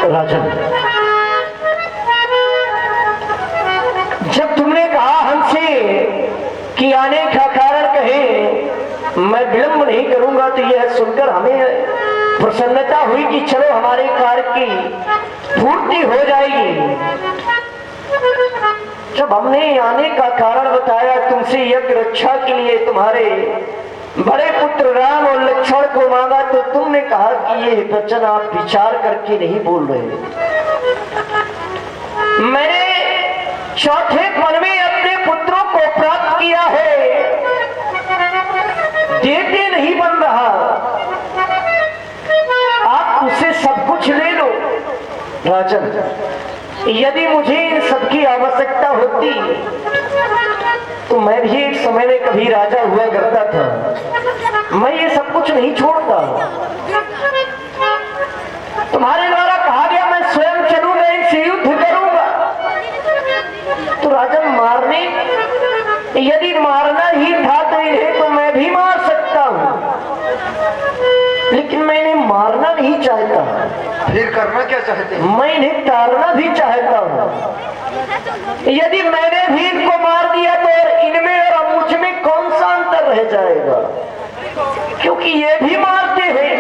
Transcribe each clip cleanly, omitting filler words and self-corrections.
राजन, जब तुमने कहा हमसे कि आने का कारण कहे मैं विलंब नहीं करूंगा, तो यह सुनकर हमें प्रसन्नता हुई कि चलो हमारे कार्य की पूर्ति हो जाएगी। जब हमने आने का कारण बताया, तुमसे यज्ञ रक्षा के लिए तुम्हारे बड़े पुत्र राम और लक्ष्मण को मांगा, तो तुमने कहा कि ये वचन आप विचार करके नहीं बोल रहे। मैंने चौथे पल में अपने पुत्रों को प्राप्त किया है, देते नहीं बन रहा, आप उसे सब कुछ ले लो। राजन, यदि मुझे इन सबकी आवश्यकता होती तो मैं भी एक समय में कभी राजा हुआ करता था, मैं ये सब कुछ नहीं छोड़ता। तुम्हारे द्वारा कहा गया मैं स्वयं चलूंगा, इनसे युद्ध करूंगा। तो राजा मारने, यदि मारना ही था तो इन्हें तो मैं भी मार सकता हूं, लेकिन मैं इन्हें मारना नहीं चाहता। फिर करना क्या चाहते हैं? मैं इन्हें तारना भी चाहता हूं। यदि मैंने भी इनको मार दिया तो और इनमें और मुझ में कौन सा अंतर रह जाएगा, क्योंकि ये भी मारते हैं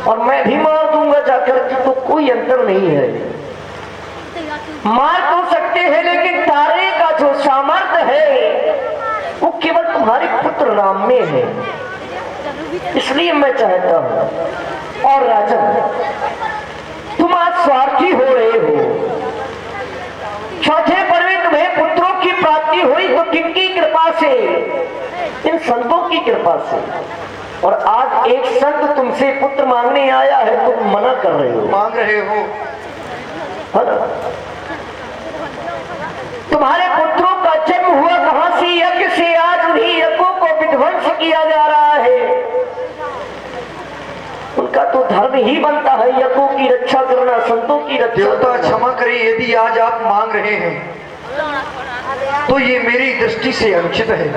और मैं भी मार दूंगा जाकर के, तो कोई अंतर नहीं है। मार तो सकते हैं, लेकिन तारने का जो सामर्थ्य है वो केवल तुम्हारे पुत्र राम में है, इसलिए मैं चाहता हूं। और राजन, तुम आज स्वार्थी हो रहे हो। चौथे पर्व में तुम्हें पुत्रों की प्राप्ति हुई तो किनकी कृपा से? इन संतों की कृपा से। और आज एक संत तुमसे पुत्र मांगने आया है, तुम मना कर रहे हो। मांग रहे हो? तुम्हारे पुत्रों का जन्म हुआ कहां से? यज्ञ से। आज उन्हीं यज्ञों को विध्वंस किया जा रहा है। उनका तो धर्म ही बनता है यज्ञों की रक्षा करना, संतों की रक्षा। देवता क्षमा करें, यदि आज आप मांग रहे हैं तो ये मेरी दृष्टि से अनुचित है,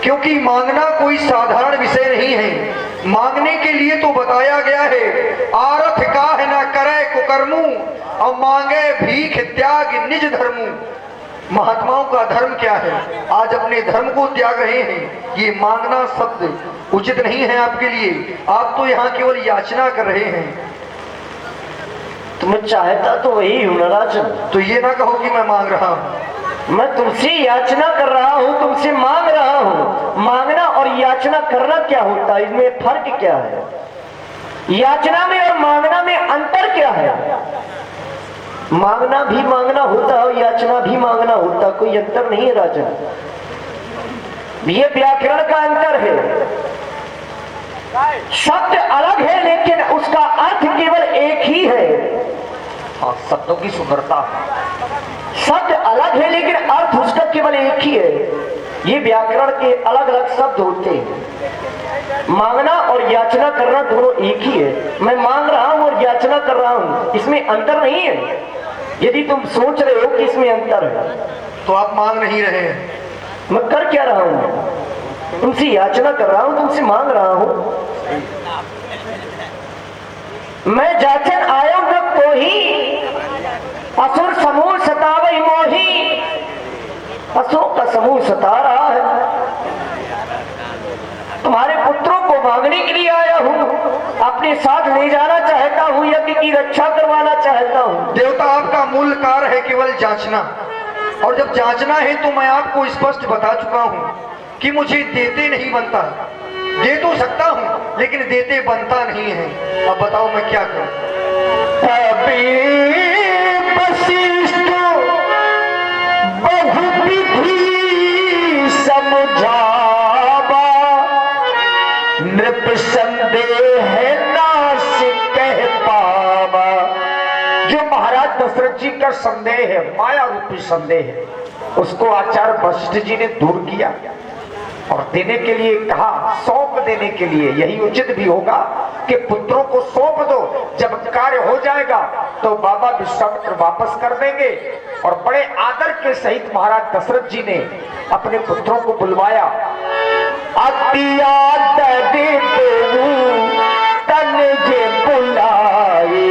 क्योंकि मांगना कोई साधारण विषय नहीं है। मांगने के लिए तो बताया गया है, आरथ काहे न करे कुकर्मू और मांगे भीख त्याग निज धर्मू। महात्माओं का धर्म क्या है? आज अपने धर्म को त्याग रहे हैं। ये मांगना शब्द उचित नहीं है आपके लिए। आप तो यहाँ केवल याचना कर रहे हैं। तुम्हें चाहता तो वही हूं ना राजन। तो ये ना कहो कि मैं मांग रहा हूँ। मैं तुमसे याचना कर रहा हूं, तुमसे मांग रहा हूं। मांगना और याचना करना क्या होता है? इसमें फर्क क्या है? याचना में और मांगना में अंतर क्या है? मांगना भी मांगना होता है और याचना भी मांगना होता, कोई अंतर नहीं है राजन। ये व्याकरण का अंतर है। शब्द अलग है लेकिन उसका अर्थ केवल एक ही है। हाँ, शब्दों की सुंदरता। शब्द अलग है लेकिन अर्थ उसका केवल एक ही है। ये व्याकरण के अलग अलग शब्द होते हैं। मांगना और याचना करना दोनों एक ही है। मैं मांग रहा हूं और याचना कर रहा हूं, इसमें अंतर नहीं है। यदि तुम सोच रहे हो कि इसमें अंतर है तो आप मांग नहीं रहे हैं। मैं कर क्या रहा हूं? तुमसे याचना कर रहा हूं, तुमसे मांग रहा हूं। मैं जाचन आयो तो ही असुर समूह सतावई मोही। असुरों का समूह सता रहा है। तुम्हारे पुत्रों को मांगने के लिए आया हूं, अपने साथ ले जाना चाहता हूं, यज्ञ की रक्षा करवाना चाहता हूं। देवता, आपका मूल कार्य है केवल जांचना, और जब जांचना है तो मैं आपको स्पष्ट बता चुका हूं कि मुझे देते नहीं बनता। दे तो सकता हूं लेकिन देते बनता नहीं है। अब बताओ मैं क्या करूं? समझावा नृप संदेह नाश कह पावा। जो महाराज दशरथ जी का संदेह है, माया रूपी संदेह है, उसको आचार्य वशिष्ठ जी ने दूर किया और देने के लिए कहा, सौंप देने के लिए। यही उचित भी होगा कि पुत्रों को सौंप दो, जब कार्य हो जाएगा तो बाबा विश्वामित्र वापस कर देंगे। और बड़े आदर के सहित महाराज दशरथ जी ने अपने पुत्रों को बुलवाया। अतिया तन जे बुलाए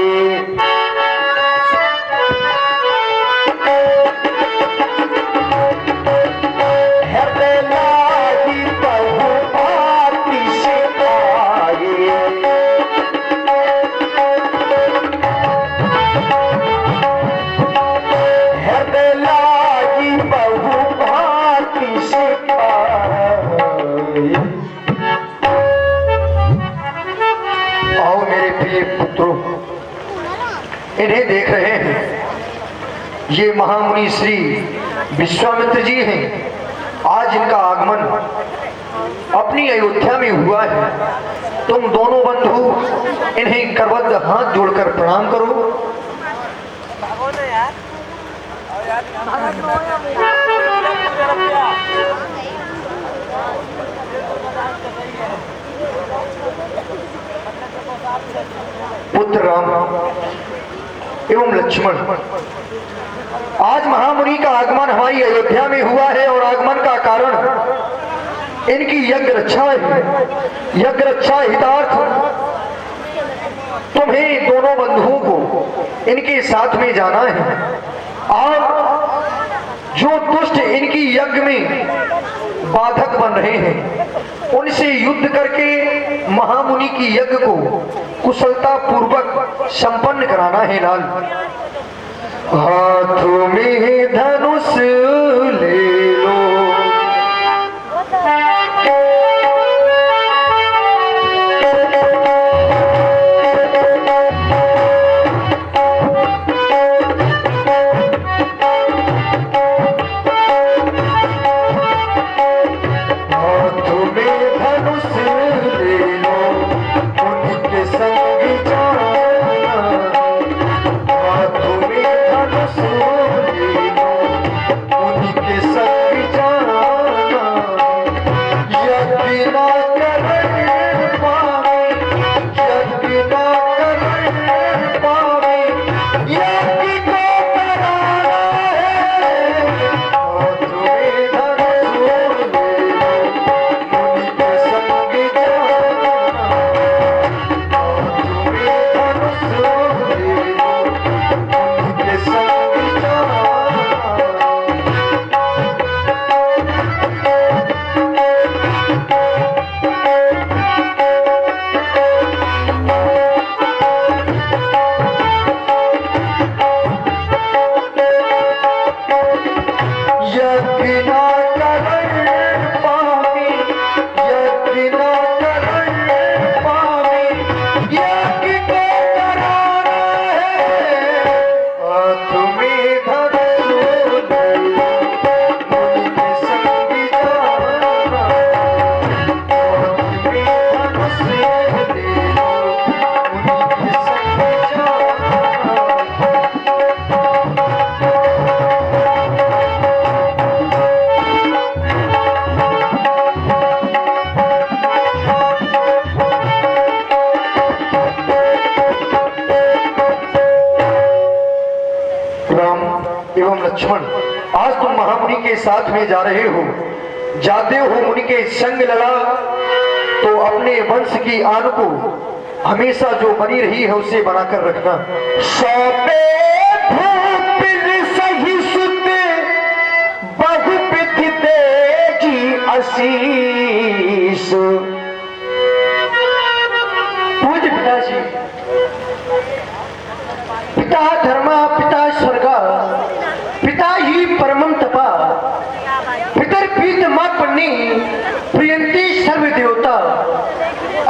पुत्रों, इन्हें देख रहे हैं, ये महामुनि श्री विश्वामित्र जी हैं। आज इनका आगमन अपनी अयोध्या में हुआ है। तुम दोनों बंधु इन्हें करबद्ध हाथ जोड़कर प्रणाम करो। पुत्र राम एवं लक्ष्मण, आज महामुनि का आगमन हमारी अयोध्या में हुआ है और आगमन का कारण इनकी यज्ञ रक्षा है, यज्ञ रक्षा हितार्थ तुम्हें दोनों बंधुओं को इनके साथ में जाना है। और जो दुष्ट इनकी यज्ञ में बाधक बन रहे हैं, उनसे युद्ध करके महामुनि की यज्ञ को कुशलता पूर्वक संपन्न कराना है। लाल, हाथों में धनुष ले लो, एवं लक्ष्मण, आज तुम महामुनि के साथ में जा रहे हो, जाते हो मुनि के संग लगा, तो अपने वंश की आन को हमेशा जो बनी रही है उसे बनाकर रखना। सौंपे भूपिन सही सुते बहुविधि देगी आशीष। पूज्य पिताजी, पिता धर्मा पिता स्वर्गा पिता ही परमं तपा, पितर पीत मां पन्नी प्रियंती सर्व देवता।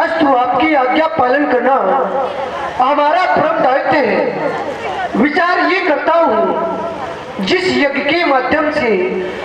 अस्तु, आपकी आज्ञा पालन करना हमारा परम दायित्व है। विचार ये करता हूँ, जिस यज्ञ के माध्यम से